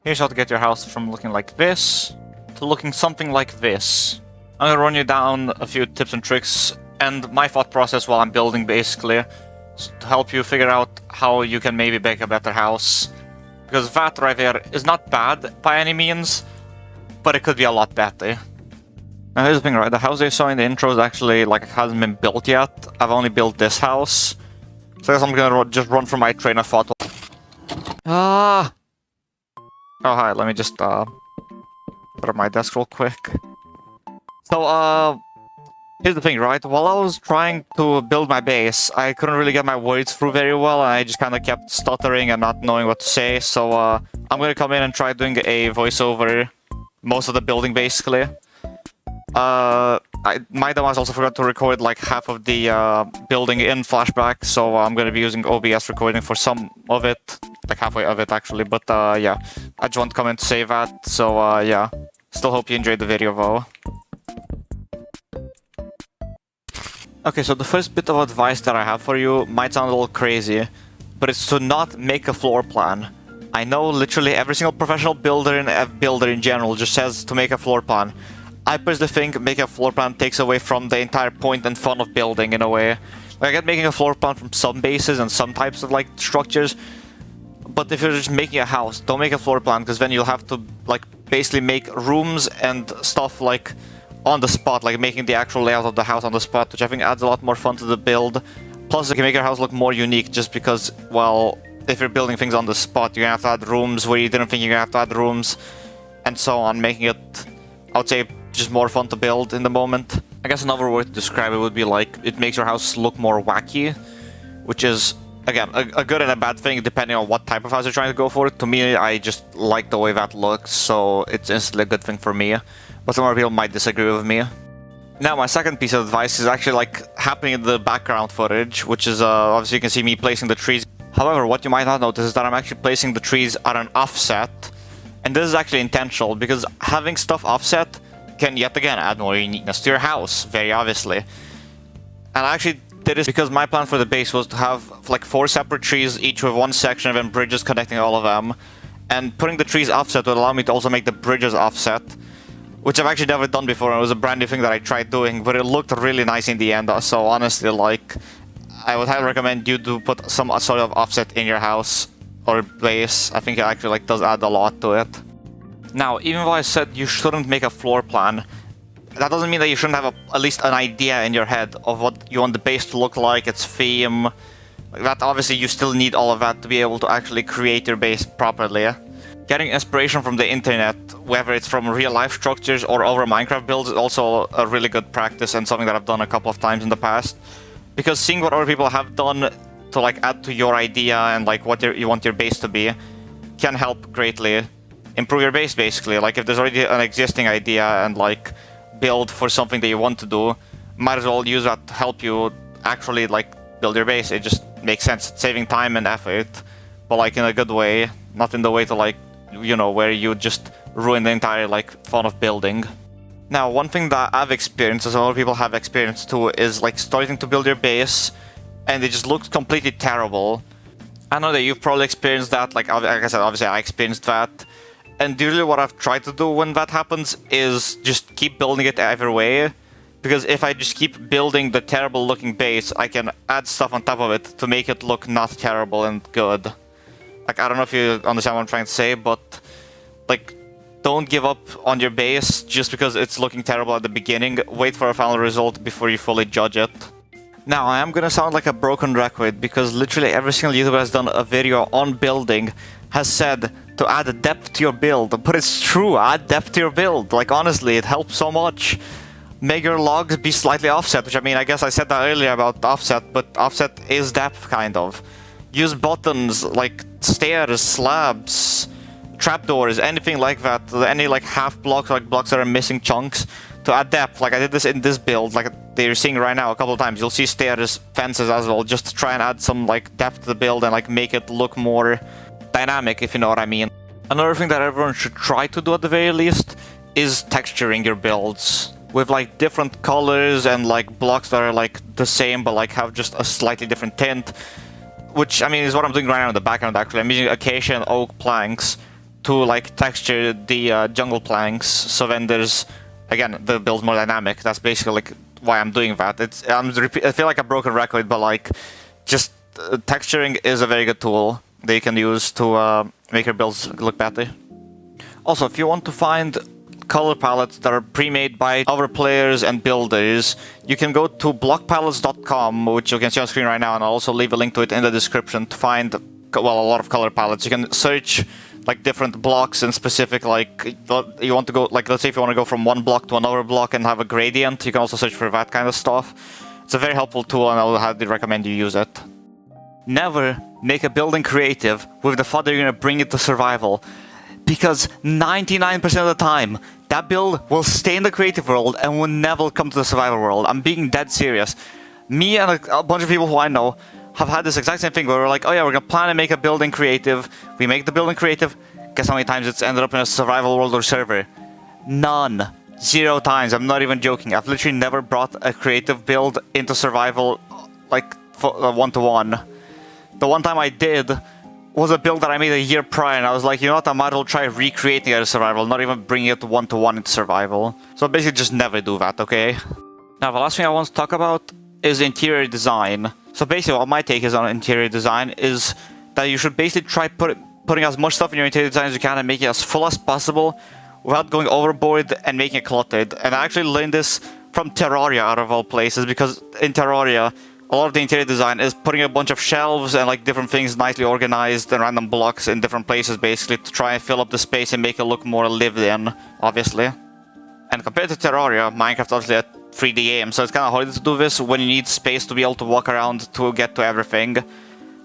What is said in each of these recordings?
Here's how to get your house from looking like this to looking something like this. I'm gonna run you down a few tips and tricks and my thought process while I'm building, basically, to help you figure out how you can maybe make a better house. Because that right there is not bad by any means, but it could be a lot better. Now here's the thing, right? The house they saw in the intro is actually, like, it hasn't been built yet. I've only built this house. So I guess I'm gonna just run from my train of thought. Ah! Oh, hi, let me just, put up my desk real quick. So, here's the thing, right? While I was trying to build my base, I couldn't really get my words through very well, and I just kind of kept stuttering and not knowing what to say, so, I'm gonna come in and try doing a voiceover most of the building, basically. My dumbass also forgot to record, like, half of the, building in Flashback, so I'm gonna be using OBS recording for some of it. Like, halfway of it, actually, but, yeah. I just want to come in to say that, so, yeah. Still hope you enjoyed the video, though. Okay, so the first bit of advice that I have for you might sound a little crazy, but it's to not make a floor plan. I know literally every single professional builder and builder in general just says to make a floor plan. I personally think making a floor plan takes away from the entire point and fun of building, in a way. Like, I get making a floor plan from some bases and some types of, like, structures, but if you're just making a house, don't make a floor plan, because then you'll have to, like, basically make rooms and stuff, like, on the spot, like making the actual layout of the house on the spot, which I think adds a lot more fun to the build. Plus, it can make your house look more unique, just because, well, if you're building things on the spot, you're gonna have to add rooms where you didn't think you're gonna have to add rooms, and so on, making it, I would say, just more fun to build in the moment. I guess another word to describe it would be like, it makes your house look more wacky, which is, again, a good and a bad thing, depending on what type of house you're trying to go for. To me, I just like the way that looks, so it's instantly a good thing for me. But some other people might disagree with me. Now, my second piece of advice is actually, like, happening in the background footage, which is, obviously you can see me placing the trees. However, what you might not notice is that I'm actually placing the trees at an offset. And this is actually intentional, because having stuff offset can, yet again, add more uniqueness to your house, very obviously. And I actually did this because my plan for the base was to have, like, 4 separate trees, each with one section, and then bridges connecting all of them. And putting the trees offset would allow me to also make the bridges offset, which I've actually never done before. It was a brand new thing that I tried doing, but it looked really nice in the end. So honestly, like, I would highly recommend you to put some sort of offset in your house or base. I think it actually, like, does add a lot to it. Now, even though I said you shouldn't make a floor plan, that doesn't mean that you shouldn't have at least an idea in your head of what you want the base to look like, its theme. Like that, obviously, you still need all of that to be able to actually create your base properly. Getting inspiration from the internet, whether it's from real-life structures or over Minecraft builds, is also a really good practice and something that I've done a couple of times in the past. Because seeing what other people have done to, like, add to your idea and, like, what you want your base to be can help greatly improve your base, basically. Like, if there's already an existing idea and, like, build for something that you want to do, might as well use that to help you actually, like, build your base. It just makes sense. It's saving time and effort, but, like, in a good way, not in the way to, like, you know, where you just ruin the entire, like, fun of building. Now, one thing that I've experienced, as other people have experienced too, is, like, starting to build your base and it just looks completely terrible. I know that you've probably experienced that. Like I said, obviously I experienced that. And usually what I've tried to do when that happens is just keep building it either way. Because if I just keep building the terrible looking base, I can add stuff on top of it to make it look not terrible and good. Like, I don't know if you understand what I'm trying to say, but, like, don't give up on your base just because it's looking terrible at the beginning. Wait for a final result before you fully judge it. Now, I am gonna sound like a broken record because literally every single YouTuber has done a video on building has said to add depth to your build. But it's true, add depth to your build. Like, honestly, it helps so much. Make your logs be slightly offset, which, I mean, I guess I said that earlier about offset, but offset is depth, kind of. Use buttons, like stairs, slabs, trapdoors, anything like that. Any, like, half blocks, like blocks that are missing chunks, to add depth. Like I did this in this build, like they're seeing right now a couple of times. You'll see stairs, fences as well, just to try and add some, like, depth to the build and, like, make it look more dynamic, if you know what I mean. Another thing that everyone should try to do at the very least is texturing your builds with, like, different colors and, like, blocks that are, like, the same but, like, have just a slightly different tint. Which, I mean, is what I'm doing right now in the background, actually. I'm using acacia and oak planks to like texture the jungle planks, so then there's, again, the build's more dynamic. That's basically like why I'm doing that. I feel like a broken record, but like, just texturing is a very good tool that you can use to make your builds look better. Also, if you want to find color palettes that are pre-made by other players and builders, you can go to blockpalettes.com, which you can see on screen right now, and I'll also leave a link to it in the description to find, well, a lot of color palettes. You can search like different blocks and specific, like, you want to go, like, let's say if you want to go from one block to another block and have a gradient, you can also search for that kind of stuff. It's a very helpful tool, and I would highly recommend you use it. Never make a building creative with the thought that you're going to bring it to survival, because 99% of the time, that build will stay in the creative world and will never come to the survival world. I'm being dead serious. Me and a bunch of people who I know have had this exact same thing where we're like, oh yeah, we're gonna plan to make a building creative. We make the building creative. Guess how many times it's ended up in a survival world or server? None. 0 times. I'm not even joking. I've literally never brought a creative build into survival, like, one-to-one. The one time I did was a build that I made a year prior, and I was like, you know what, I might as well try recreating it as survival, not even bringing it one-to-one into survival. So basically just never do that, okay? Now, the last thing I want to talk about is interior design. So basically what my take is on interior design is that you should basically try putting as much stuff in your interior design as you can and make it as full as possible without going overboard and making it cluttered. And I actually learned this from Terraria, out of all places, because in Terraria, a lot of the interior design is putting a bunch of shelves and like different things nicely organized and random blocks in different places, basically to try and fill up the space and make it look more lived in, obviously. And compared to Terraria, Minecraft's obviously a 3D game, so it's kind of hard to do this when you need space to be able to walk around to get to everything.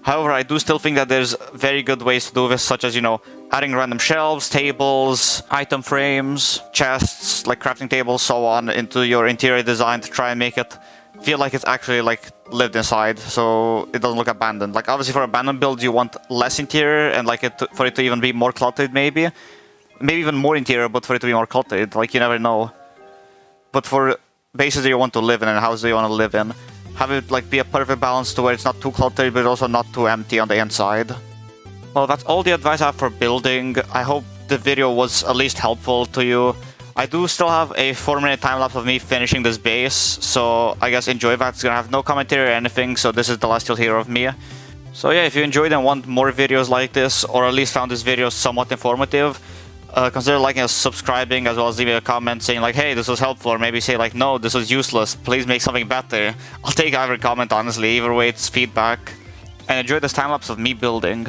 However, I do still think that there's very good ways to do this, such as, you know, adding random shelves, tables, item frames, chests, like crafting tables, so on, into your interior design to try and make it feel like it's actually like lived inside, so it doesn't look abandoned. Like, obviously for abandoned builds you want less interior and like for it to even be more cluttered, maybe even more interior, but for it to be more cluttered, like, you never know. But for bases that you want to live in and houses that you want to live in, have it like be a perfect balance to where it's not too cluttered but also not too empty on the inside. Well, that's all the advice I have for building. I hope the video was at least helpful to you. I do still have a 4-minute time-lapse of me finishing this base, so I guess enjoy that. It's gonna have no commentary or anything, so this is the last you'll hear of me. So yeah, if you enjoyed and want more videos like this, or at least found this video somewhat informative, consider liking and subscribing, as well as leaving a comment saying like, hey, this was helpful, or maybe say like, no, this was useless, please make something better. I'll take either comment, honestly, either way it's feedback. And enjoy this time-lapse of me building.